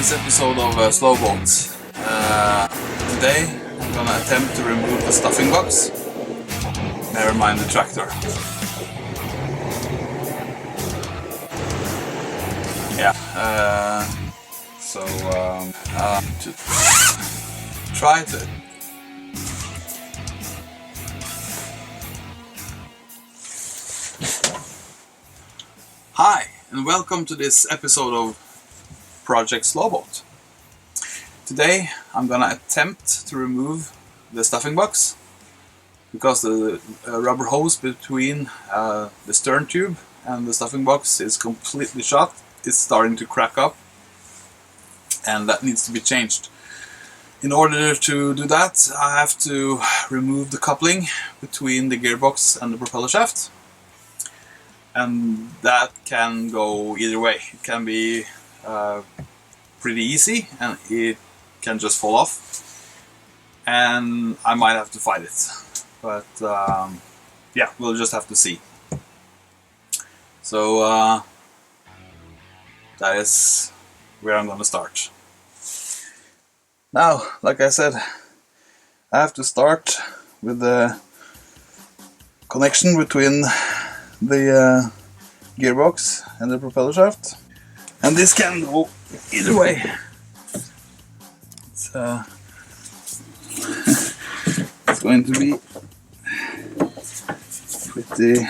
this episode of Slowboat. Today I'm gonna attempt to remove the stuffing box. Never mind the tractor. Yeah, to try to. Hi, and welcome to this episode of Project Slowboat. Today I'm gonna attempt to remove the stuffing box because the rubber hose between the stern tube and the stuffing box is completely shot. It's starting to crack up and that needs to be changed. In order to do that, I have to remove the coupling between the gearbox and the propeller shaft. And that can go either way. It can be pretty easy and it can just fall off, and I might have to fight it, but yeah, we'll just have to see. So that is where I'm gonna start. Now, like I said, I have to start with the connection between the gearbox and the propeller shaft, and this can go either way. It's it's going to be pretty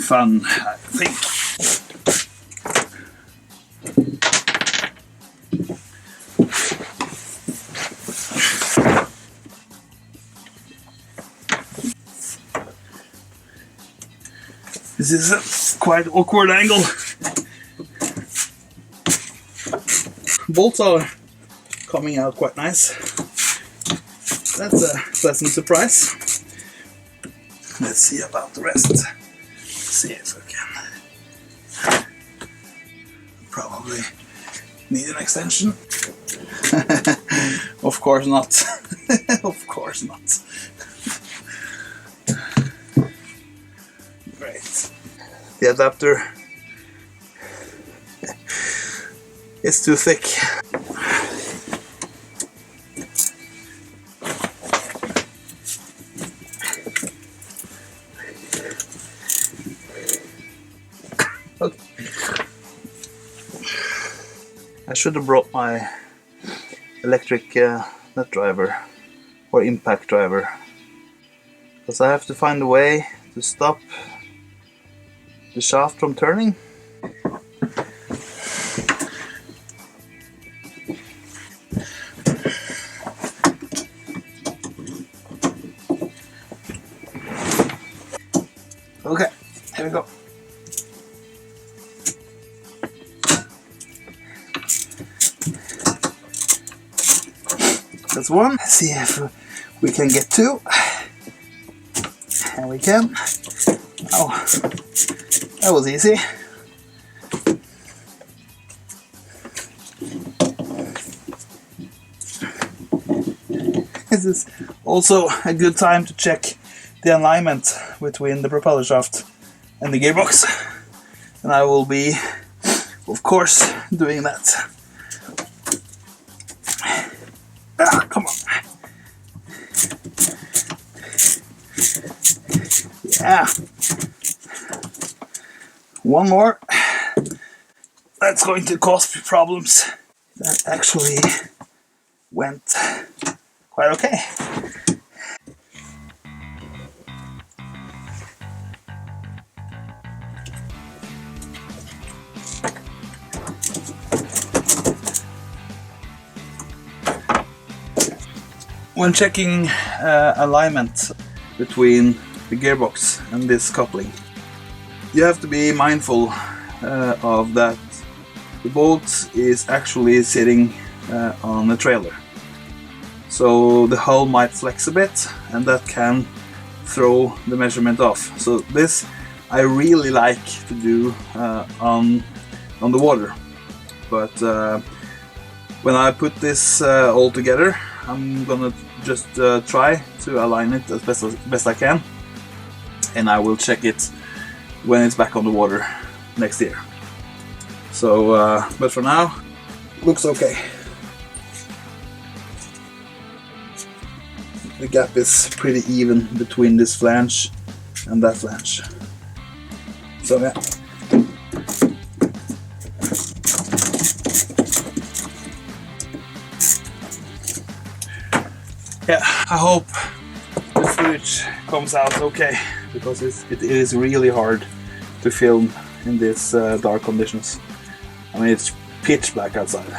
fun, I think. This is a quite awkward angle. Bolts are coming out quite nice. That's a pleasant surprise. Let's see about the rest. See if I can. Probably need an extension. Of course not. Of course not. Great. The adapter is too thick. Okay. I should have brought my electric nut driver or impact driver, because I have to find a way to stop the shaft from turning. Okay, here we go. That's one. Let's see if we can get two. And we can. Oh, that was easy. This is also a good time to check the alignment between the propeller shaft and the gearbox, and I will be, of course, doing that. Ah, come on. Yeah. One more. That's going to cause problems. That actually went quite okay. When checking alignment between the gearbox and this coupling, you have to be mindful of that the bolt is actually sitting on a trailer. So the hull might flex a bit and that can throw the measurement off. So this I really like to do on the water. But when I put this all together, I'm gonna just try to align it as best I can, and I will check it when it's back on the water next year. So, but for now, looks okay. The gap is pretty even between this flange and that flange. So yeah. Yeah, I hope the footage comes out okay, because it is really hard to film in these dark conditions. I mean, it's pitch black outside.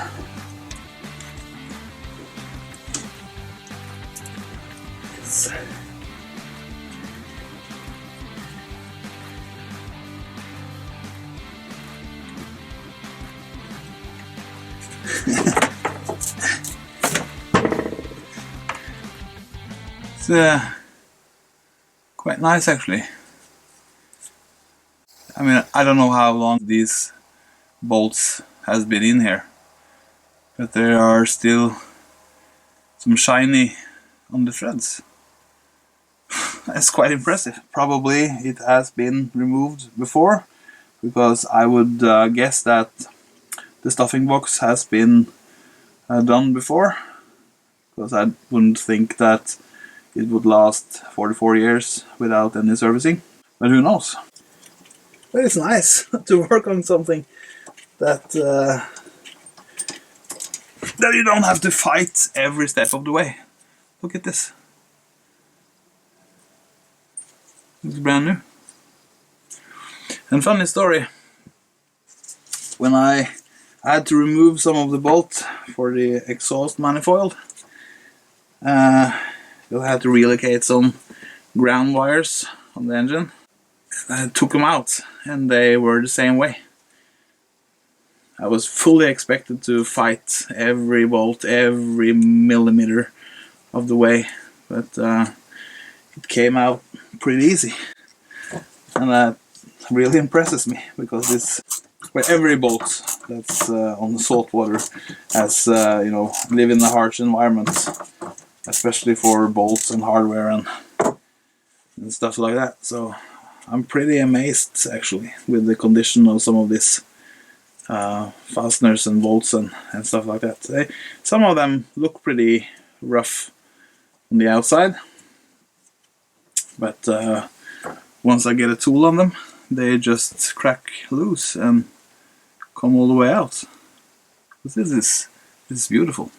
It's quite nice actually. I mean, I don't know how long these bolts has been in here, but there are still some shiny on the threads. That's quite impressive. Probably it has been removed before, because I would guess that the stuffing box has been done before, because I wouldn't think that it would last 44 years without any servicing, but who knows. But it's nice to work on something that that you don't have to fight every step of the way. Look at this. It's brand new. And funny story, when I had to remove some of the bolt for the exhaust manifold, I had to relocate some ground wires on the engine. I took them out and they were the same way. I was fully expected to fight every bolt, every millimeter of the way, but it came out pretty easy, and that really impresses me, because it's where every bolt that's on the salt water has you know, live in a harsh environment, especially for bolts and hardware and stuff like that. So I'm pretty amazed actually with the condition of some of this fasteners and bolts and stuff like that. Some of them look pretty rough on the outside, but once I get a tool on them, they just crack loose and come all the way out. This is beautiful.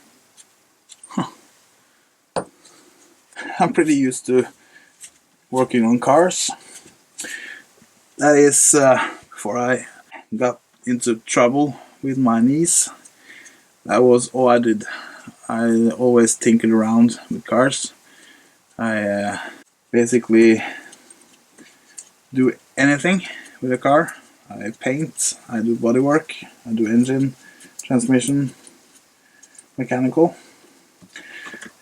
Huh. I'm pretty used to working on cars. That is before I got into trouble with my knees. That was all I did. I always tinkered around with cars. I basically do anything with a car. I paint, I do bodywork, I do engine, transmission, mechanical.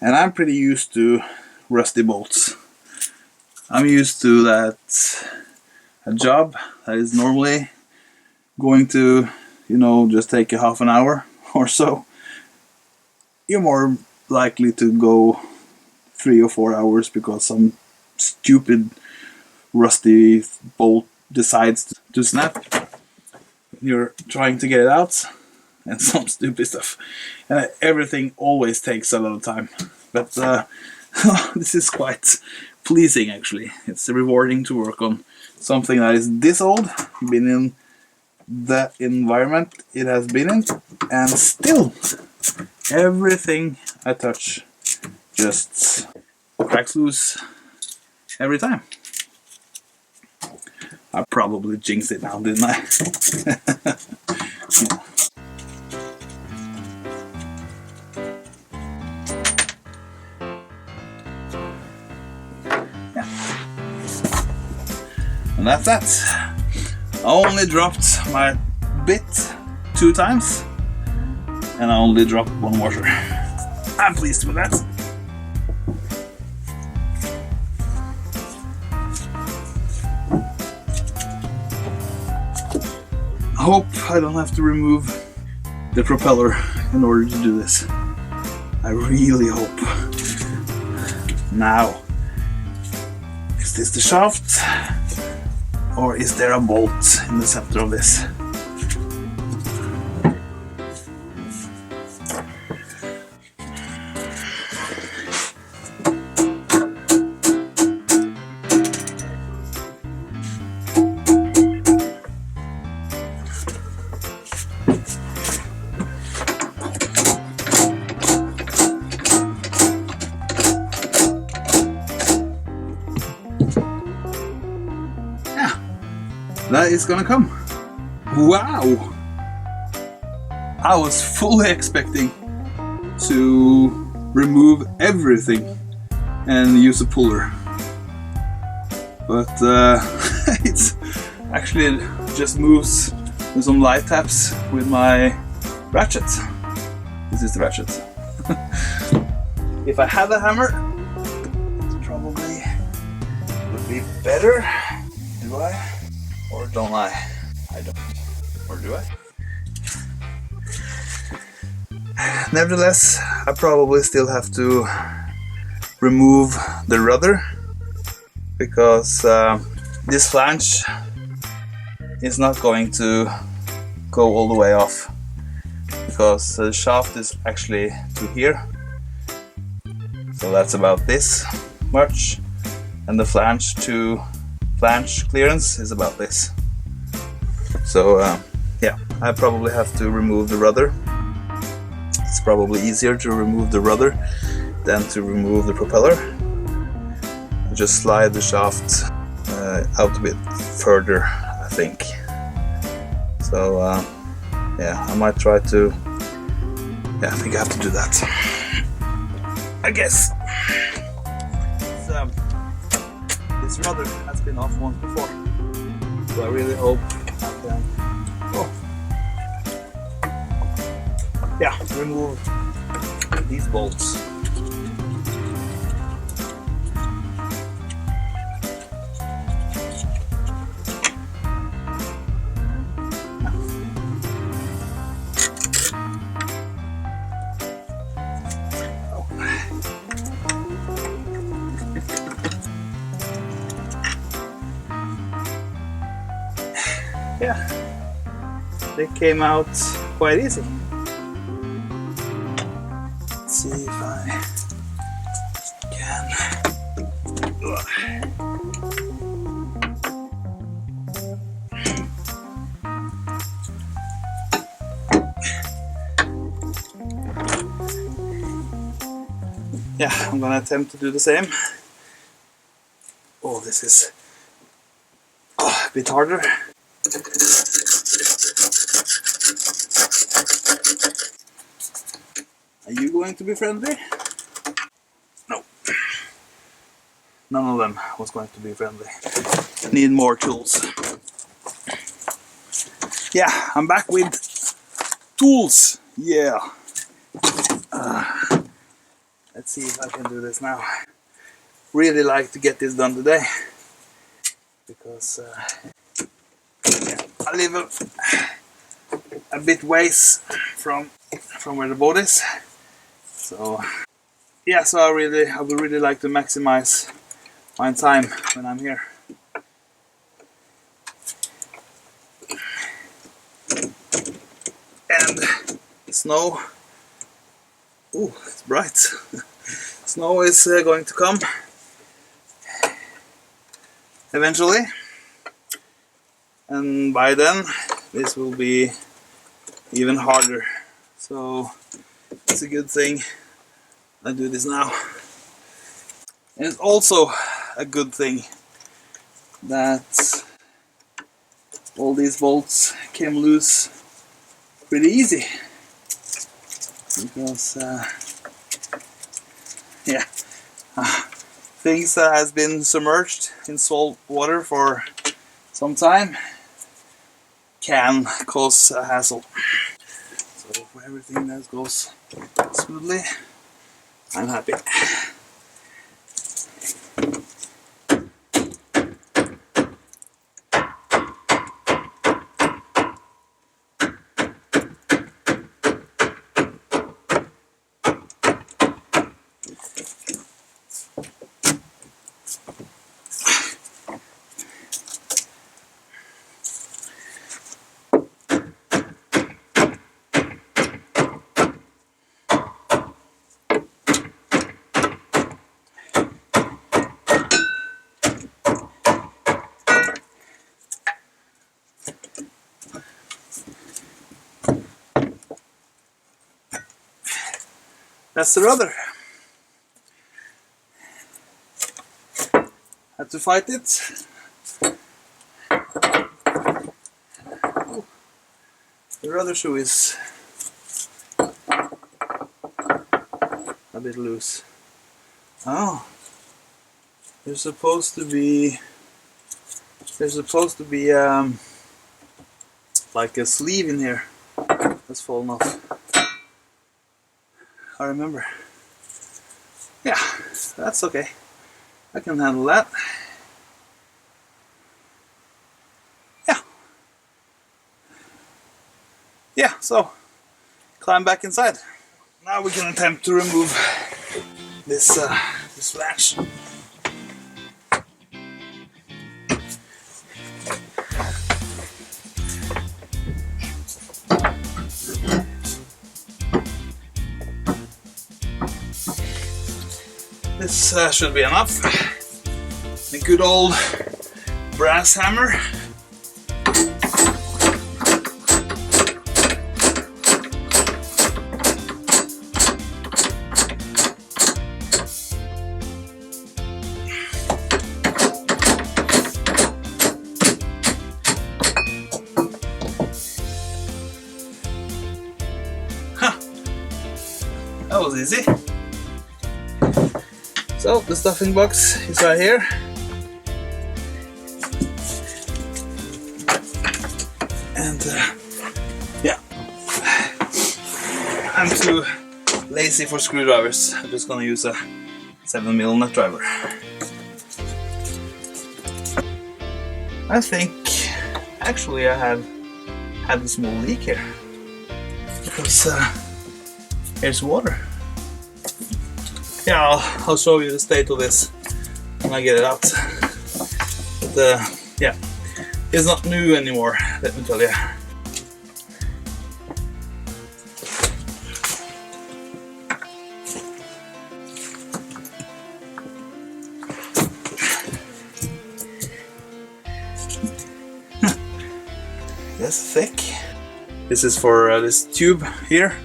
And I'm pretty used to rusty bolts. I'm used to that a job that is normally going to, you know, just take a half an hour or so, you're more likely to go 3 or 4 hours because some stupid rusty bolt decides to snap. You're trying to get it out, and some stupid stuff. Everything always takes a lot of time, but this is quite pleasing actually. It's rewarding to work on something that is this old, been in the environment it has been in, and still everything I touch just cracks loose every time. I probably jinxed it now, didn't I? Yeah. And that's that. I only dropped my bit 2 times, and I only dropped 1 washer. I'm pleased with that. I hope I don't have to remove the propeller in order to do this. I really hope. Now, is this the shaft? Or is there a bolt in the center of this? is gonna come. Wow! I was fully expecting to remove everything and use a puller, but it's actually just moves with some light taps with my ratchet. This is the ratchet. If I had a hammer, it probably would be better. Do I? Or don't I? I don't. Or do I? Nevertheless, I probably still have to remove the rudder, because this flange is not going to go all the way off, because the shaft is actually to here, so that's about this much, and the flange to flange clearance is about this. So yeah, I probably have to remove the rudder. It's probably easier to remove the rudder than to remove the propeller. Just slide the shaft out a bit further, I think. So yeah, I might try to. Yeah, I think I have to do that, I guess. This rudder has been off once before, so I really hope I can. Oh. Yeah, remove these bolts. Yeah, they came out quite easy. Let's see if I can. Yeah, I'm gonna attempt to do the same. Oh, this is a bit harder. Are you going to be friendly? No. None of them was going to be friendly. Need more tools. Yeah, I'm back with tools. Yeah. Let's see if I can do this now. Really like to get this done today, because yeah, I live a bit ways from where the boat is. So yeah, so I would really like to maximize my time when I'm here. And snow. Ooh, it's bright. Snow is going to come eventually, and by then this will be even harder. So it's a good thing I do this now. And it's also a good thing that all these bolts came loose pretty easy, because yeah, things that has been submerged in salt water for some time can cause a hassle. So for everything that goes smoothly, I'm happy. That's the rudder. Had to fight it. The rudder shoe is a bit loose. Oh, there's supposed to be like a sleeve in here that's fallen off. I remember. Yeah, that's okay. I can handle that. Yeah. Yeah, so climb back inside. Now we can attempt to remove this latch. This should be enough. A good old brass hammer. That was easy. So the stuffing box is right here. And yeah, I'm too lazy for screwdrivers. I'm just gonna use a 7mm nut driver. I think actually I have had a small leak here because here's water. Yeah, I'll show you the state of this when I get it out. But yeah, it's not new anymore, let me tell you. That's thick. This is for this tube here.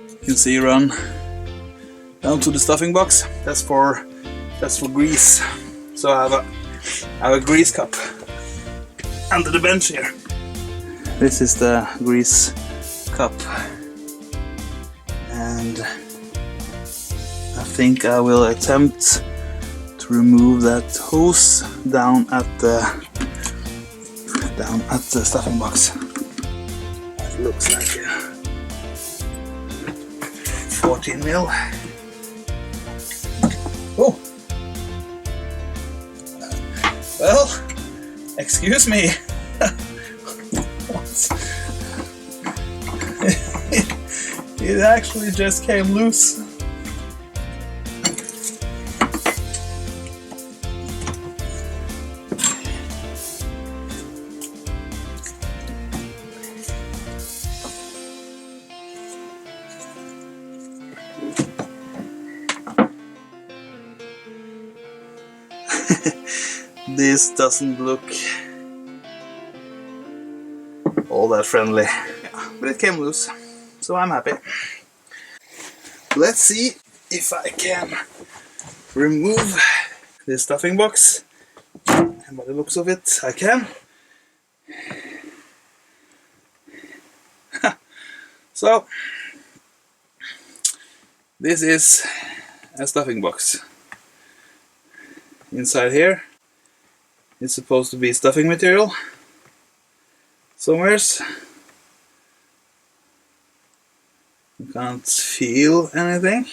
You can see run down to the stuffing box. That's for grease. So I have a grease cup under the bench here. This is the grease cup, and I think I will attempt to remove that hose down at the stuffing box. That looks like a 14mm. Oh, well, excuse me. It actually just came loose. This doesn't look all that friendly, yeah, but it came loose, so I'm happy. Let's see if I can remove this stuffing box, and by the looks of it, I can. So, this is a stuffing box. Inside here it's supposed to be stuffing material somewheres. I can't feel anything,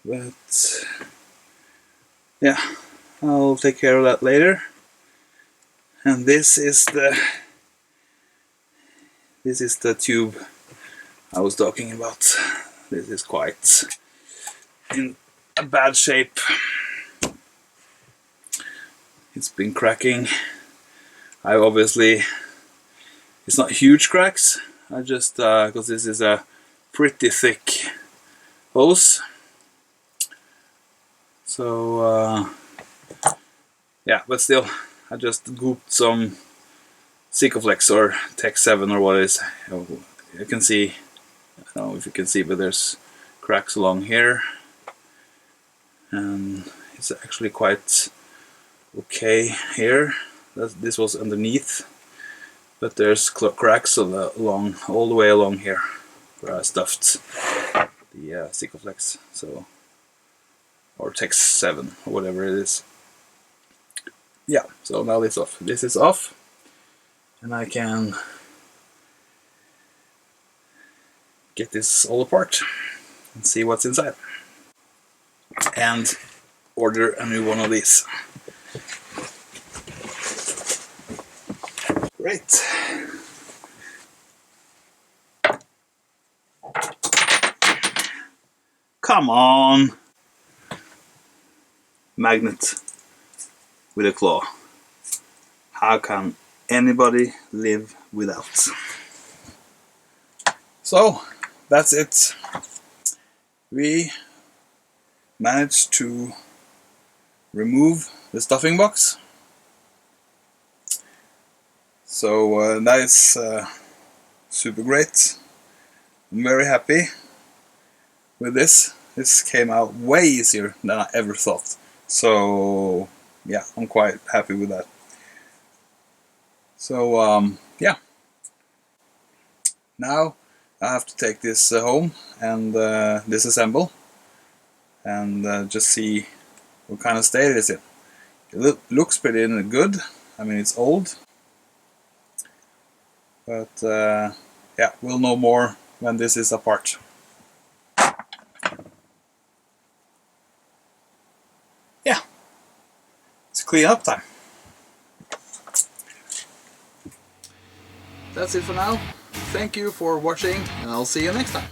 but yeah, I'll take care of that later. And this is the tube I was talking about. This is quite in a bad shape. It's been cracking. I obviously, it's not huge cracks. I just, because this is a pretty thick hose. So, yeah, but still, I just gooped some Sikaflex or Tech 7 or what it is. You can see, I don't know if you can see, but there's cracks along here. And it's actually quite okay here. This was underneath, but there's cracks along all the way along here where I stuffed the Sikoflex, so, or Tex 7 or whatever it is. Yeah, so now it's off. This is off, and I can get this all apart and see what's inside, and order a new one of these. Great. Come on! Magnet with a claw. How can anybody live without? So, that's it. We managed to remove the stuffing box. So that is super great. I'm very happy with this. This came out way easier than I ever thought. So yeah, I'm quite happy with that. So yeah, now I have to take this home and disassemble and just see what kind of state it is in. It looks pretty good. I mean, it's old, but yeah, we'll know more when this is apart. Yeah, it's clean up time. That's it for now. Thank you for watching, and I'll see you next time.